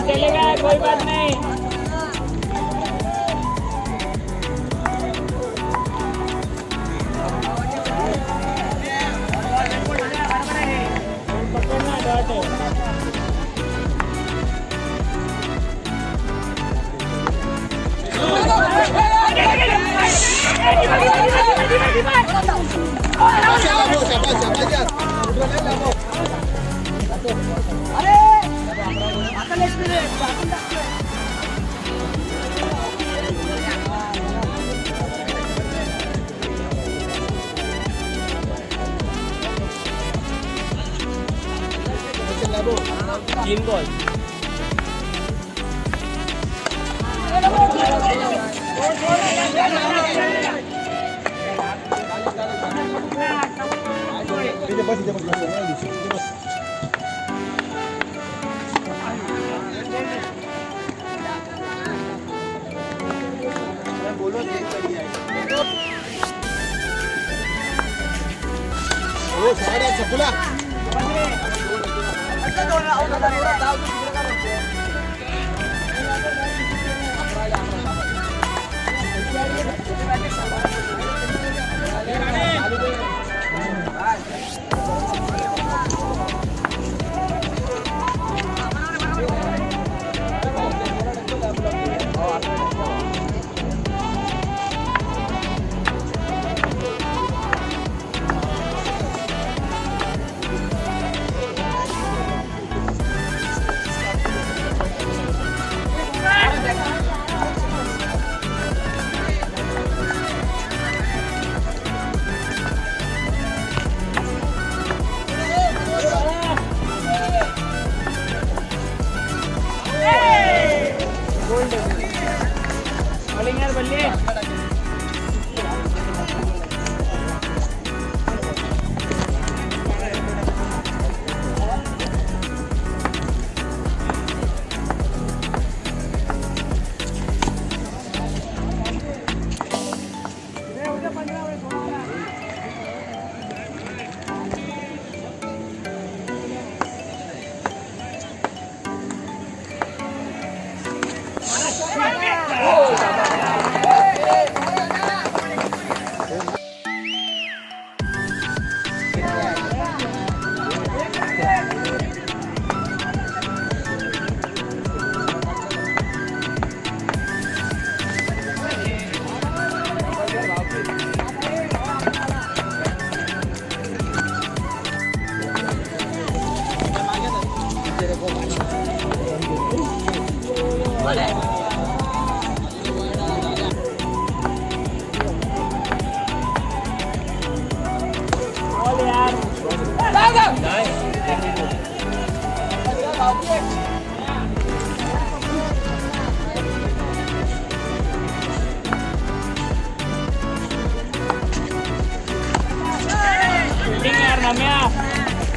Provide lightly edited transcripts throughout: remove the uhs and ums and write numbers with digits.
चलेगा कोई बात नहीं। तीन बॉल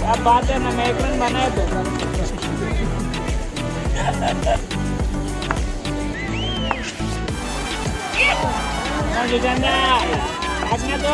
क्या बात है ना, मैं 1 रन बनाया तो जितेंद्र आज्ञा तो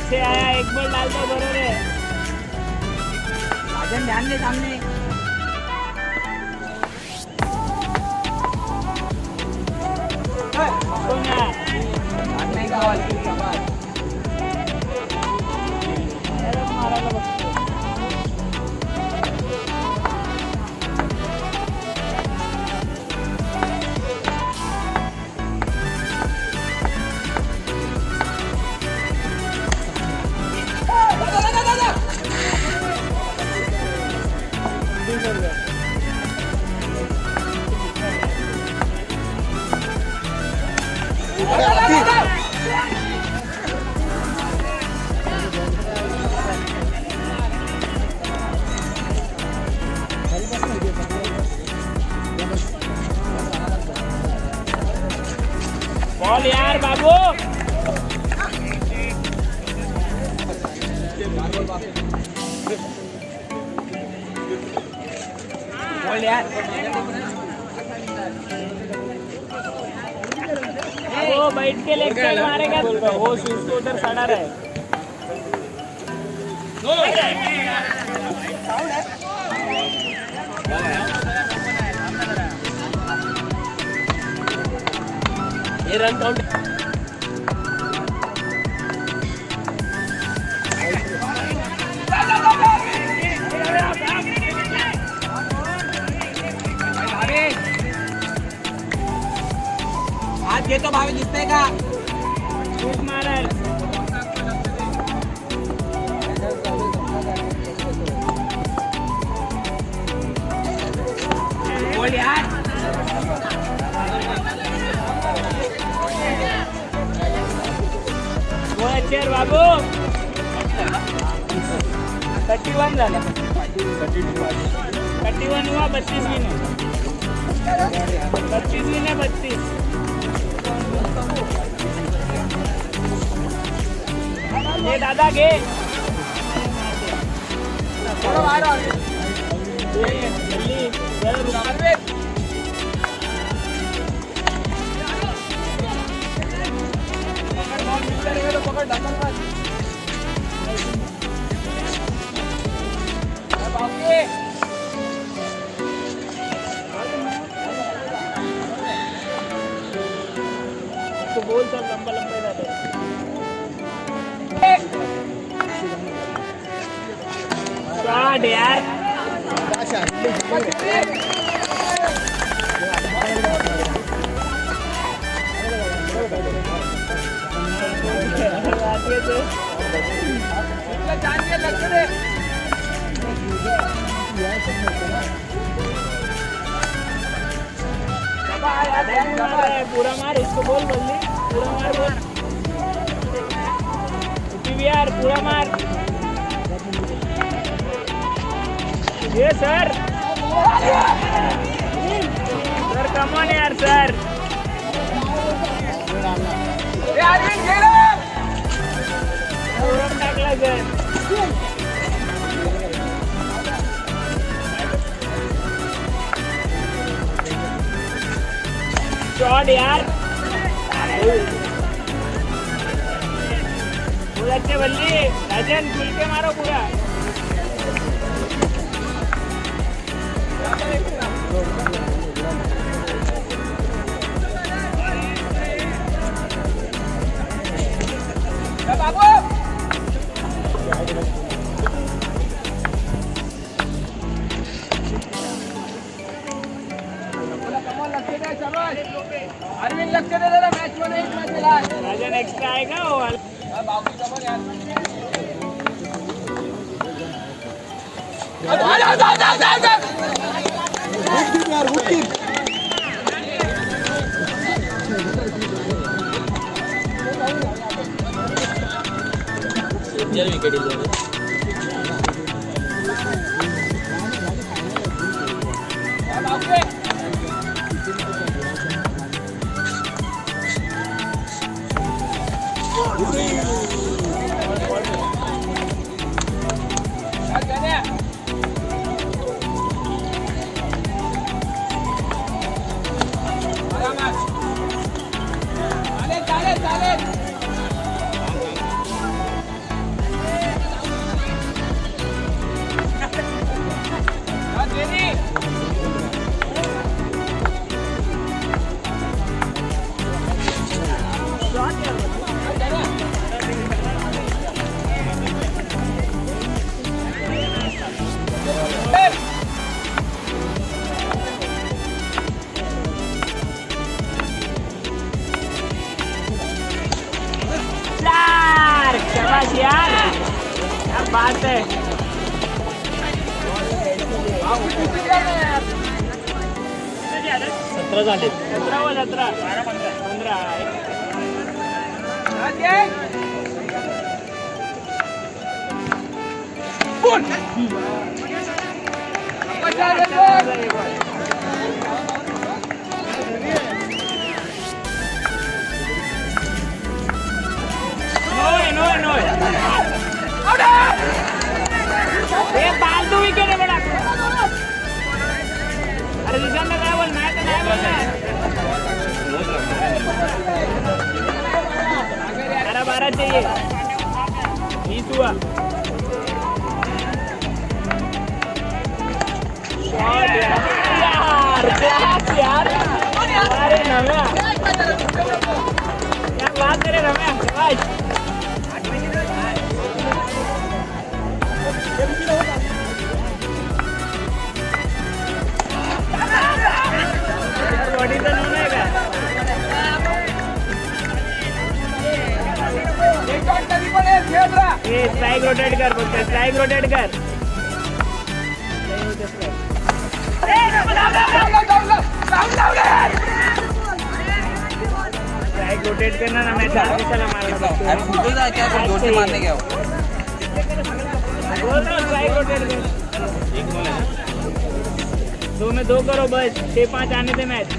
से आया, 1 बॉल डालता बरोबर है। राजन ध्यान दे सामने। बोल यार वो बैठ के लेग साइड मारेगा वो शूज को उधर सड़ा रहा है ये रन काउंट हात घेतो भावी दिसतंय का शूज मारेल बोल यार चेअर बाबू 31 झाला 31 हुआ 32 भी नहीं 25 भी नहीं 32 ये दादा घे तो बोल चल लंबा लंबा जाता है शॉट यार पूरा मार इसको बोल बल्ली पूरा मार बोल यार पूरा मार ये सर सर कम ऑन यार सर टाकला सर शॉट यार पूरा अच्छे बल्ली राजन खुल के मारो पूरा बाबू अरविंद लक्ष दे जरा मैच मध्ये एक मॅच दिला राजन एक्स्ट्रा आहे का हो बाबू समोर यार विकेट शाबाश यार क्या बात है सतरा झाले 17 व 17 15 No. 20 हुआ। शॉट यार, यार अरे रम्या क्या बात करे रम्या, शाबाश। बॉडी तर नव्हतं आहे का? स्ट्राइक रोटेट कर, फक्त स्ट्राइक रोटेट कर. स्ट्राइक रोटेट करना ना, मैं 4 दिवसाला मारला. मारने गया स्ट्राइक रोटेट कर. 2 में 2 करो बस. 6-5 आने दे मैच.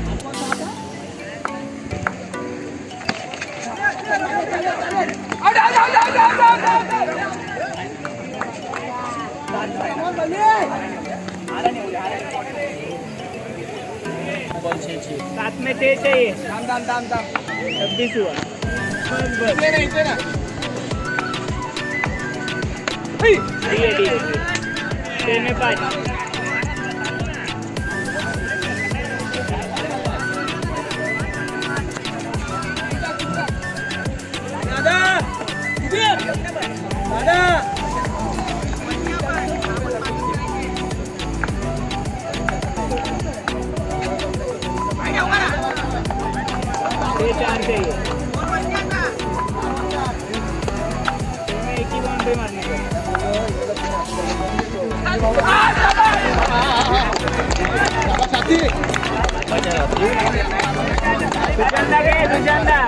सात में 6 चाहिए. 26 हुआ. ठीक है 6 में 5. चार चाहिए. एक ही बाउंड्री मारने का. दुजानदा गए, दुजानदा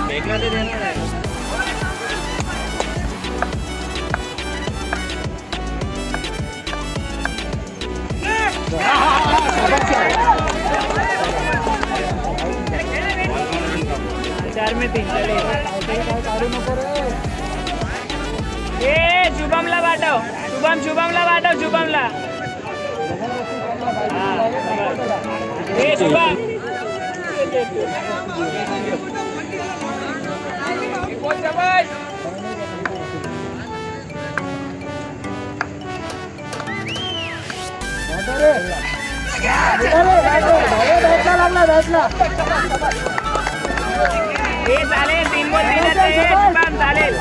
देखना तो देना है. चार में 3 चले. शुभमला पाठव. शुभमला पाठव. शुभमला शुभम चालेल. 3 बॉल 3 चालेल.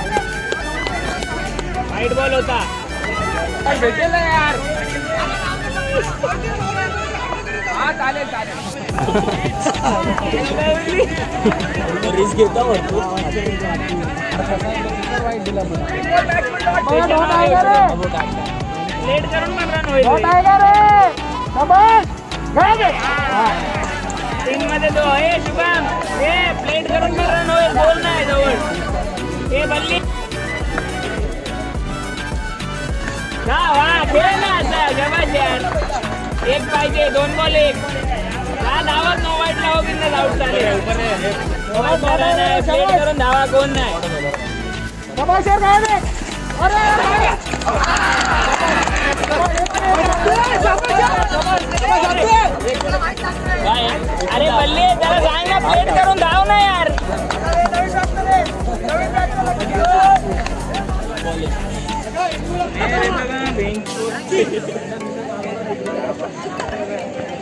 वाईट बॉल होता. भेटेल यार. हा चालेल चालेल. रिस्क घेता लेट करून पण रन होईल. 3 मध्ये 2. हे शुभम हे प्लेट करून पण रन होईल. बोल नाही जवळ. हे बल्ली खेळ ना आता. जमाच यार. 1 पाहिजे. 2 बॉल 1. धावा. 9 वाईट लावा. बिंदास आउट झाले. प्लेट करून धावा कोण नाही. अरे बल्ले जरा सांग ना, प्लेट करून धाव ना यार.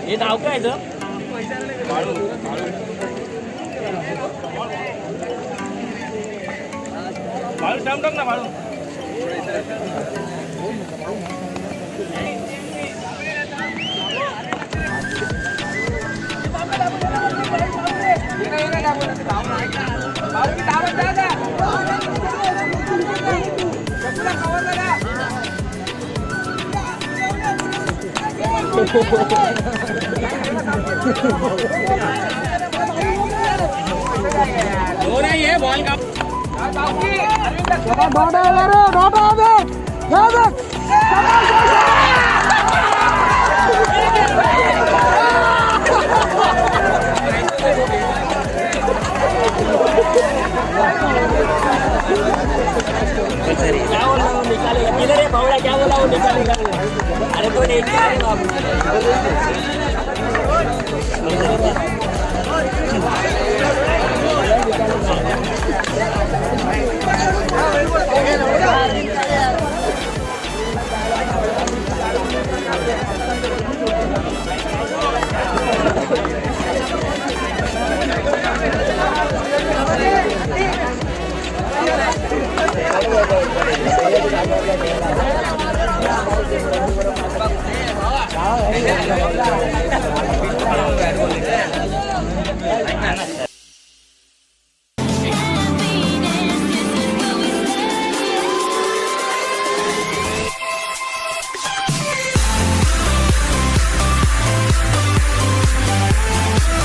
हे नाव काय बाळू टाक ना बाळू. ये बॉल का क्या बोला वो निकालेगा. किधर है भावड़ा? क्या बोला वो निकालेगा. अरे कोई नहीं. बोलले